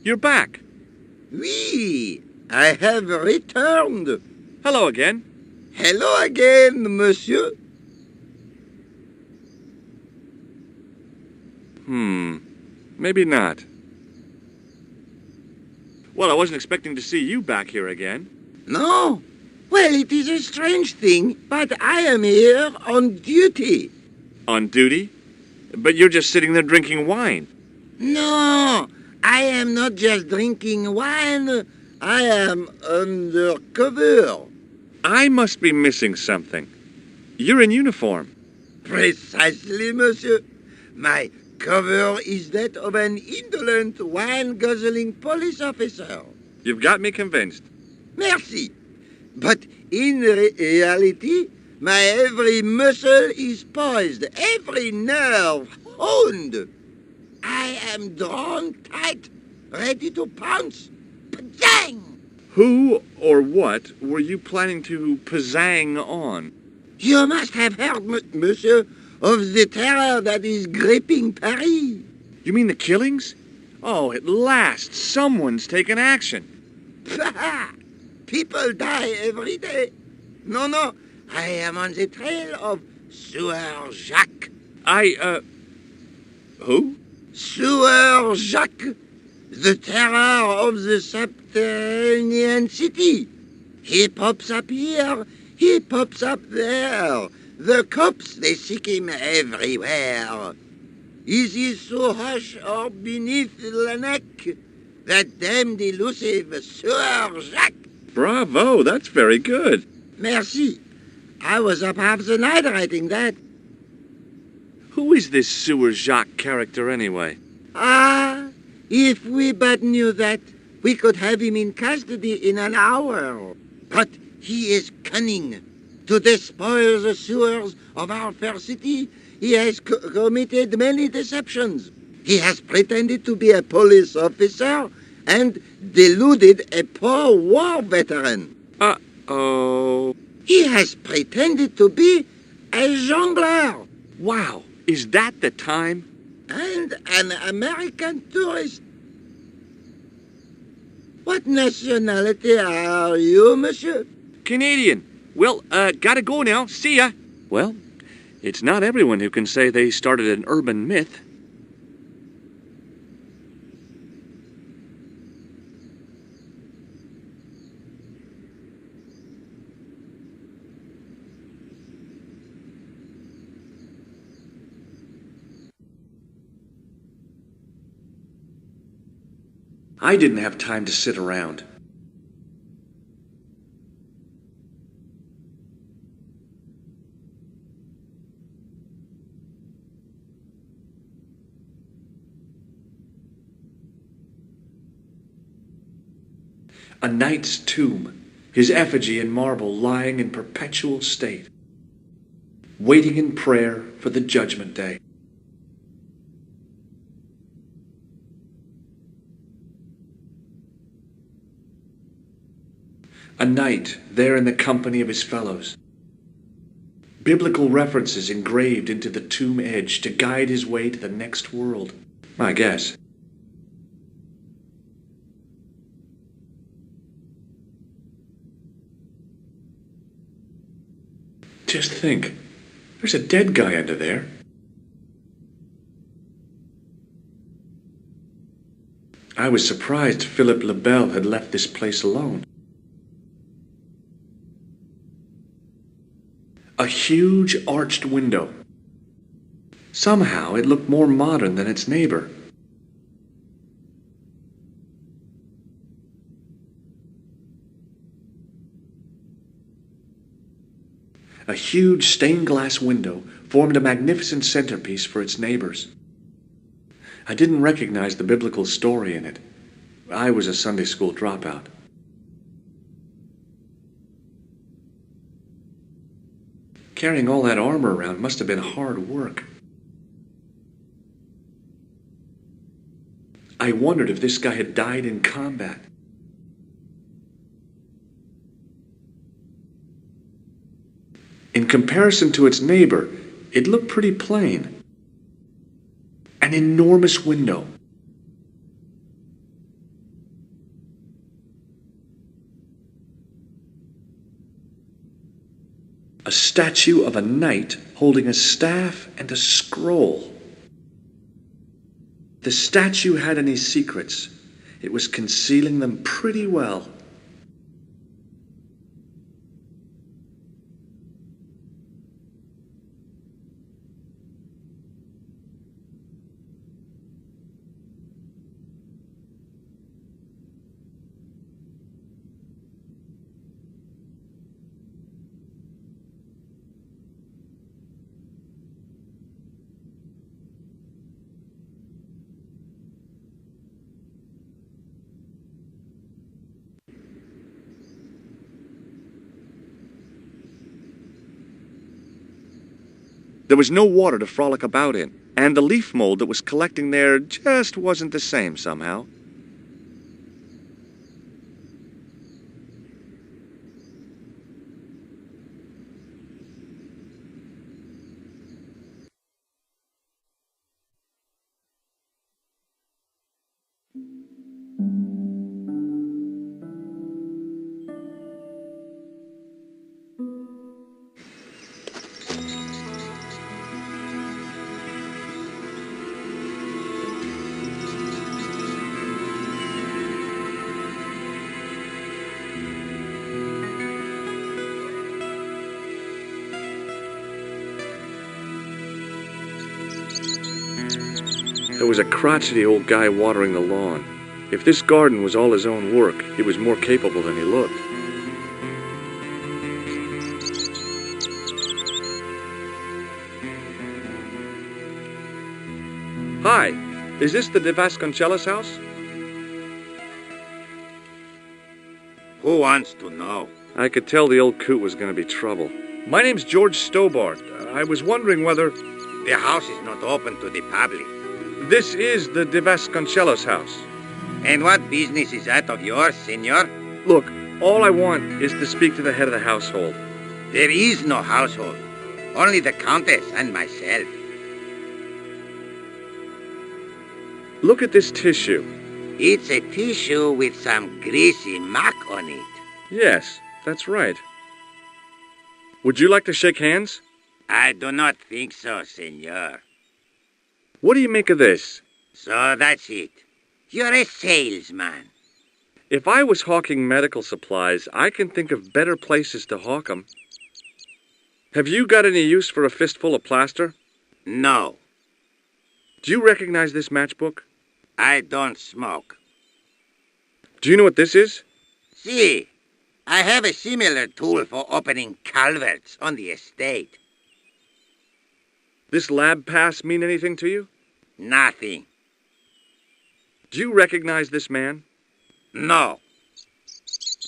You're back. Oui, I have returned. Hello again. Hello again, monsieur. Maybe not. Well, I wasn't expecting to see you back here again. No? Well, it is a strange thing, but I am here on duty. On duty? But you're just sitting there drinking wine. No, I am not just drinking wine. I am undercover. I must be missing something. You're in uniform. Precisely, monsieur. My cover is that of an indolent, wine-guzzling police officer. You've got me convinced. Merci. But in reality, my every muscle is poised, every nerve honed. I am drawn tight, ready to pounce. Pazang! Who or what were you planning to pizzang on? You must have heard, monsieur, of the terror that is gripping Paris. You mean the killings? Oh, at last, someone's taken action. People die every day. No, I am on the trail of Sewer Jacques. Who? Sewer Jacques, the terror of the subterranean city. He pops up here, he pops up there. The cops, they seek him everywhere. Is he so hush or beneath the neck? That damned elusive Sewer Jacques. Bravo, that's very good. Merci. I was up half the night writing that. Who is this Sewer Jacques character anyway? Ah, if we but knew that, we could have him in custody in an hour. But he is cunning. To despoil the sewers of our fair city, he has committed many deceptions. He has pretended to be a police officer and deluded a poor war veteran. Uh-oh. He has pretended to be a jongleur. Wow, is that the time? And an American tourist. What nationality are you, monsieur? Canadian. Well, gotta go now. See ya. Well, it's not everyone who can say they started an urban myth. I didn't have time to sit around. A knight's tomb, his effigy in marble lying in perpetual state, waiting in prayer for the judgment day. A knight there in the company of his fellows. Biblical references engraved into the tomb edge to guide his way to the next world, I guess. Just think, there's a dead guy under there. I was surprised Philip Le Bel had left this place alone. A huge arched window. Somehow it looked more modern than its neighbor. A huge stained glass window formed a magnificent centerpiece for its neighbors. I didn't recognize the biblical story in it. I was a Sunday school dropout. Carrying all that armor around must have been hard work. I wondered if this guy had died in combat. In comparison to its neighbor, it looked pretty plain. An enormous window. A statue of a knight holding a staff and a scroll. The statue had any secrets. It was concealing them pretty well. There was no water to frolic about in, and the leaf mold that was collecting there just wasn't the same somehow. There was a crotchety old guy watering the lawn. If this garden was all his own work, he was more capable than he looked. Hi, is this the De Vasconcelos house? Who wants to know? I could tell the old coot was going to be trouble. My name's George Stobart. I was wondering whether... The house is not open to the public. This is the De Vasconcelos house. And what business is that of yours, senor? Look, all I want is to speak to the head of the household. There is no household. Only the Countess and myself. Look at this tissue. It's a tissue with some greasy muck on it. Yes, that's right. Would you like to shake hands? I do not think so, senor. What do you make of this? So that's it. You're a salesman. If I was hawking medical supplies, I can think of better places to hawk 'em. Have you got any use for a fistful of plaster? No. Do you recognize this matchbook? I don't smoke. Do you know what this is? See, I have a similar tool for opening culverts on the estate. This lab pass mean anything to you? Nothing. Do you recognize this man? No.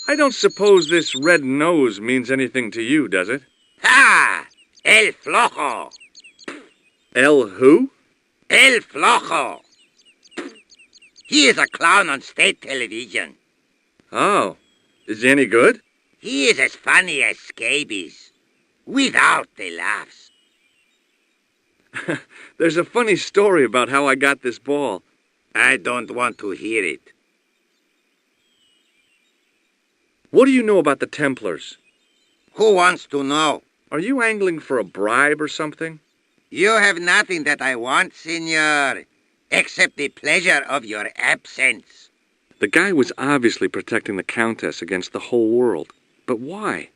I don't suppose this red nose means anything to you, does it? Ha! El Flojo! El who? El Flojo! He is a clown on state television. Oh, is he any good? He is as funny as scabies, without the laughs. There's a funny story about how I got this ball. I don't want to hear it. What do you know about the Templars? Who wants to know? Are you angling for a bribe or something? You have nothing that I want, senor, except the pleasure of your absence. The guy was obviously protecting the Countess against the whole world. But why?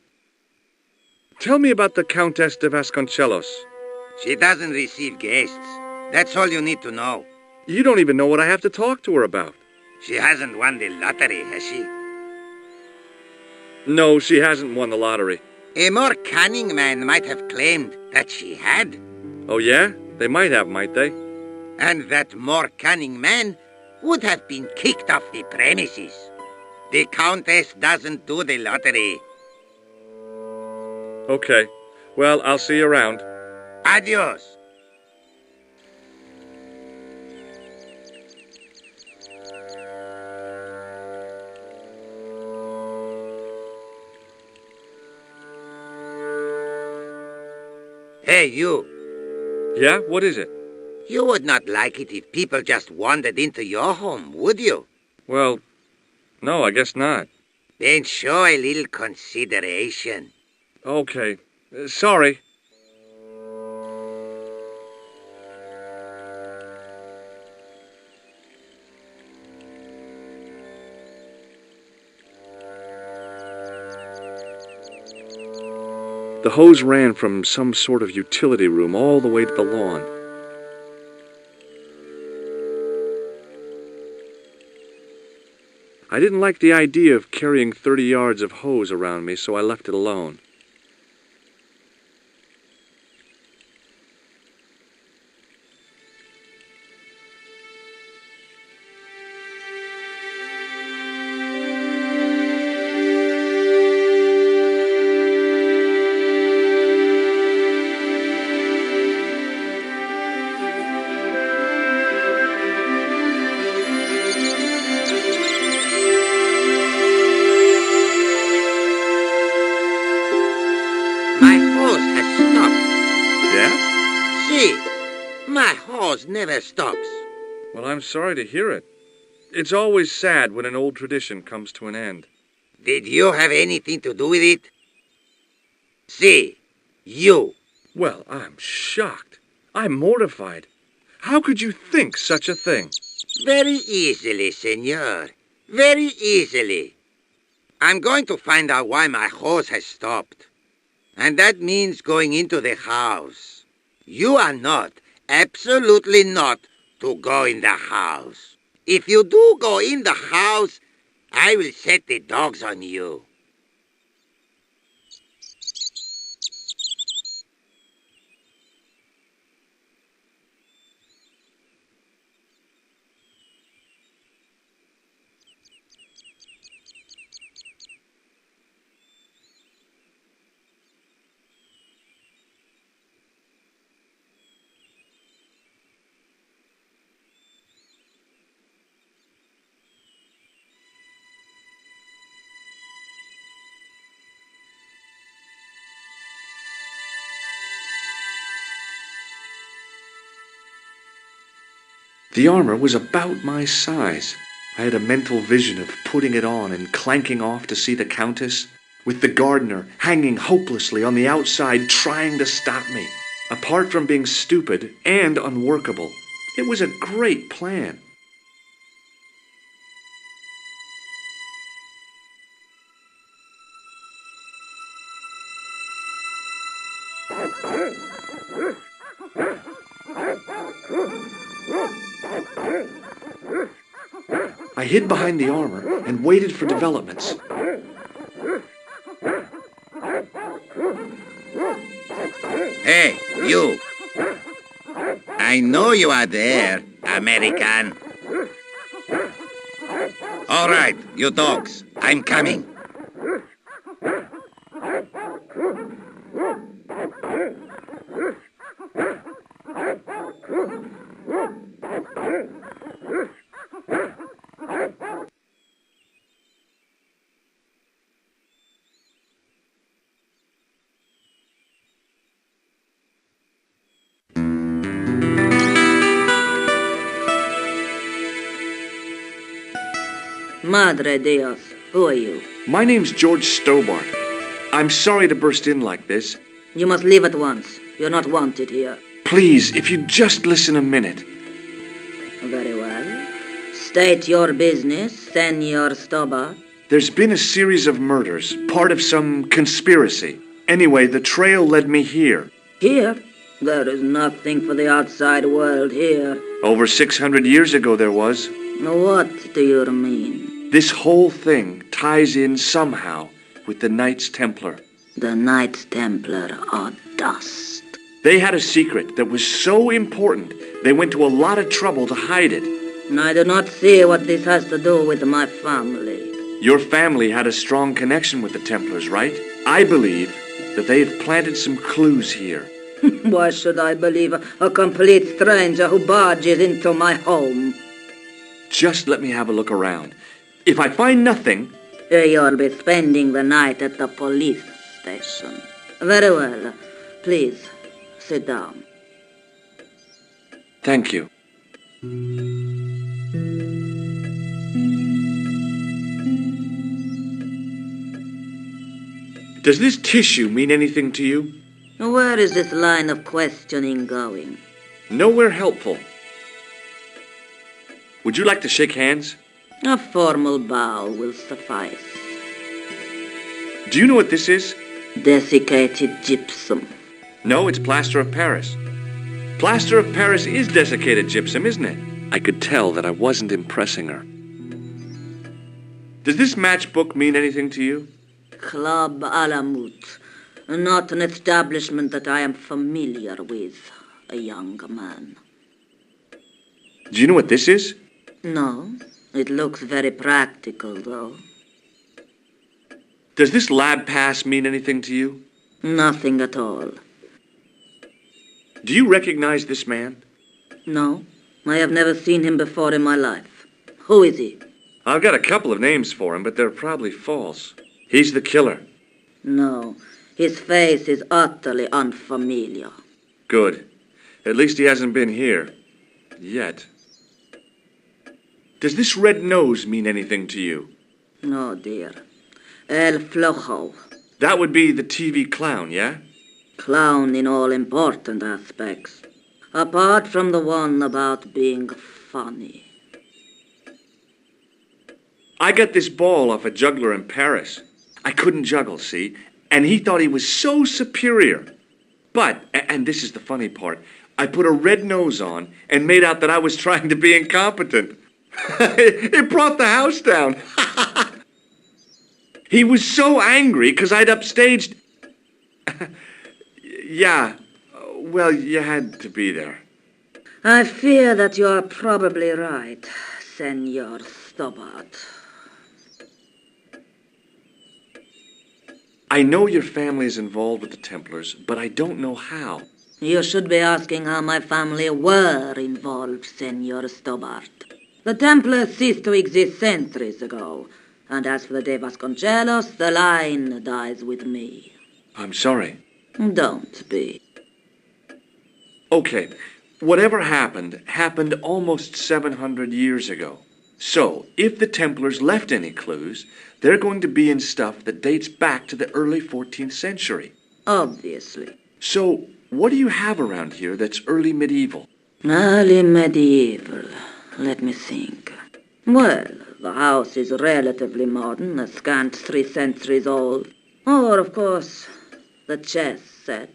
Tell me about the Countess de Vasconcelos. She doesn't receive guests. That's all you need to know. You don't even know what I have to talk to her about. She hasn't won the lottery, has she? No, she hasn't won the lottery. A more cunning man might have claimed that she had. Oh yeah? They might have, might they? And that more cunning man would have been kicked off the premises. The Countess doesn't do the lottery. Okay. Well, I'll see you around. Adios. Hey, you. Yeah? What is it? You would not like it if people just wandered into your home, would you? Well, no, I guess not. Then show a little consideration. Okay. Sorry. The hose ran from some sort of utility room all the way to the lawn. I didn't like the idea of carrying 30 yards of hose around me, so I left it alone. My horse has stopped. Yeah? See, my horse never stops. Well, I'm sorry to hear it. It's always sad when an old tradition comes to an end. Did you have anything to do with it? See, you. Well, I'm shocked. I'm mortified. How could you think such a thing? Very easily, senor. Very easily. I'm going to find out why my horse has stopped. And that means going into the house. You are not, absolutely not, to go in the house. If you do go in the house, I will set the dogs on you. The armor was about my size. I had a mental vision of putting it on and clanking off to see the Countess, with the gardener hanging hopelessly on the outside trying to stop me. Apart from being stupid and unworkable, it was a great plan. I hid behind the armor and waited for developments. Hey, you. I know you are there, American. All right, you dogs, I'm coming. Madre Dios, who are you? My name's George Stobart. I'm sorry to burst in like this. You must leave at once. You're not wanted here. Please, if you'd just listen a minute. Very well. State your business, Senor Stobart. There's been a series of murders, part of some conspiracy. Anyway, the trail led me here. Here? There is nothing for the outside world here. Over 600 years ago there was. What do you mean? This whole thing ties in somehow with the Knights Templar. The Knights Templar are dust. They had a secret that was so important, they went to a lot of trouble to hide it. I do not see what this has to do with my family. Your family had a strong connection with the Templars, right? I believe that they have planted some clues here. Why should I believe a complete stranger who barges into my home? Just let me have a look around. If I find nothing... You'll be spending the night at the police station. Very well. Please, sit down. Thank you. Does this tissue mean anything to you? Where is this line of questioning going? Nowhere helpful. Would you like to shake hands? A formal bow will suffice. Do you know what this is? Desiccated gypsum. No, it's plaster of Paris. Plaster of Paris is desiccated gypsum, isn't it? I could tell that I wasn't impressing her. Does this matchbook mean anything to you? Club Alamut. Not an establishment that I am familiar with, a young man. Do you know what this is? No, it looks very practical, though. Does this lab pass mean anything to you? Nothing at all. Do you recognize this man? No, I have never seen him before in my life. Who is he? I've got a couple of names for him, but they're probably false. He's the killer. No, his face is utterly unfamiliar. Good. At least he hasn't been here. Yet. Does this red nose mean anything to you? Oh, dear. El Flojo. That would be the TV clown, yeah? Clown in all important aspects. Apart from the one about being funny. I got this ball off a juggler in Paris. I couldn't juggle, see? And he thought he was so superior. But, and this is the funny part, I put a red nose on and made out that I was trying to be incompetent. It brought the house down. He was so angry because I'd upstaged... Yeah, well, you had to be there. I fear that you are probably right, Senor Stobart. I know your family is involved with the Templars, but I don't know how. You should be asking how my family were involved, Senor Stobart. The Templars ceased to exist centuries ago, and as for the De Vasconcelos, the line dies with me. I'm sorry. Don't be. Okay, whatever happened almost 700 years ago. So, if the Templars left any clues, they're going to be in stuff that dates back to the early 14th century. Obviously. So, what do you have around here that's early medieval? Early medieval. Let me think. Well, the house is relatively modern, a scant 3 centuries old. Or, of course, the chess set.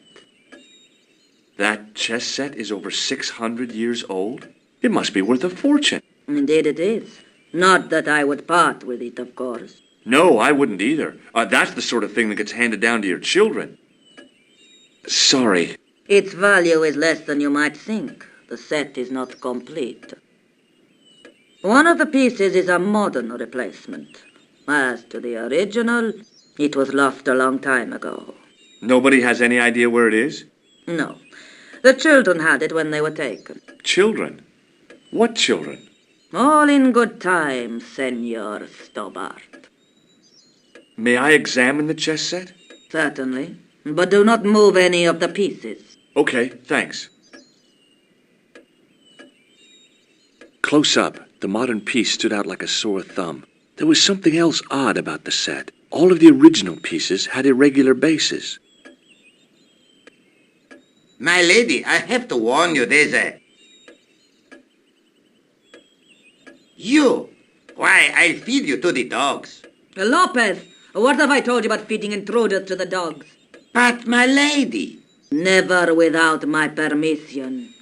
That chess set is over 600 years old? It must be worth a fortune. Indeed it is. Not that I would part with it, of course. No, I wouldn't either. That's the sort of thing that gets handed down to your children. Sorry. Its value is less than you might think. The set is not complete. One of the pieces is a modern replacement. As to the original, it was lost a long time ago. Nobody has any idea where it is? No. The children had it when they were taken. Children? What children? All in good time, Senor Stobart. May I examine the chess set? Certainly. But do not move any of the pieces. Okay, thanks. Close up, the modern piece stood out like a sore thumb. There was something else odd about the set. All of the original pieces had irregular bases. My lady, I have to warn you, there's a... You! Why, I'll feed you to the dogs. Lopez, what have I told you about feeding intruders to the dogs? But, my lady... Never without my permission.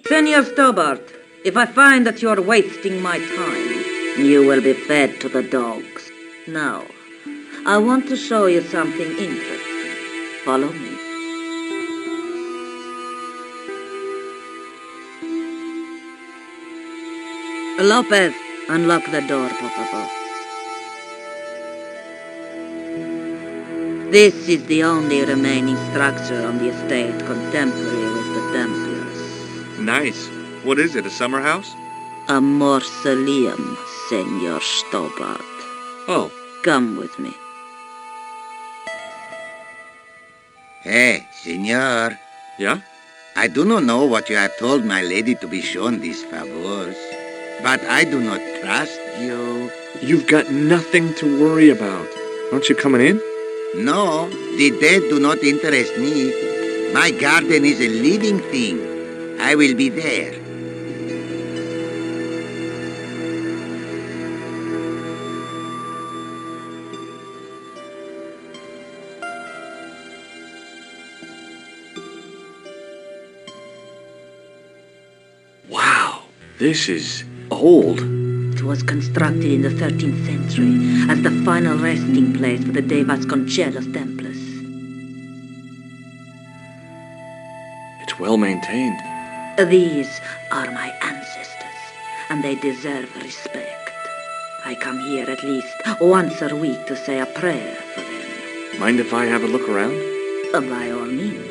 Senor Stobart, if I find that you're wasting my time, you will be fed to the dogs. Now, I want to show you something interesting. Follow me. Lopez, unlock the door, por favor. This is the only remaining structure on the estate contemporary with the Templars. Nice. What is it, a summer house? A mausoleum, Senor Stobart. Oh. Come with me. Hey, senor. Yeah? I do not know what you have told my lady to be shown these favors, but I do not trust you. You've got nothing to worry about. Aren't you coming in? No, the dead do not interest me. My garden is a living thing. I will be there. Wow, this is old. It was constructed in the 13th century as the final resting place for the De Vasconcelos Templars. It's well maintained. These are my ancestors, and they deserve respect. I come here at least once a week to say a prayer for them. Mind if I have a look around? By all means.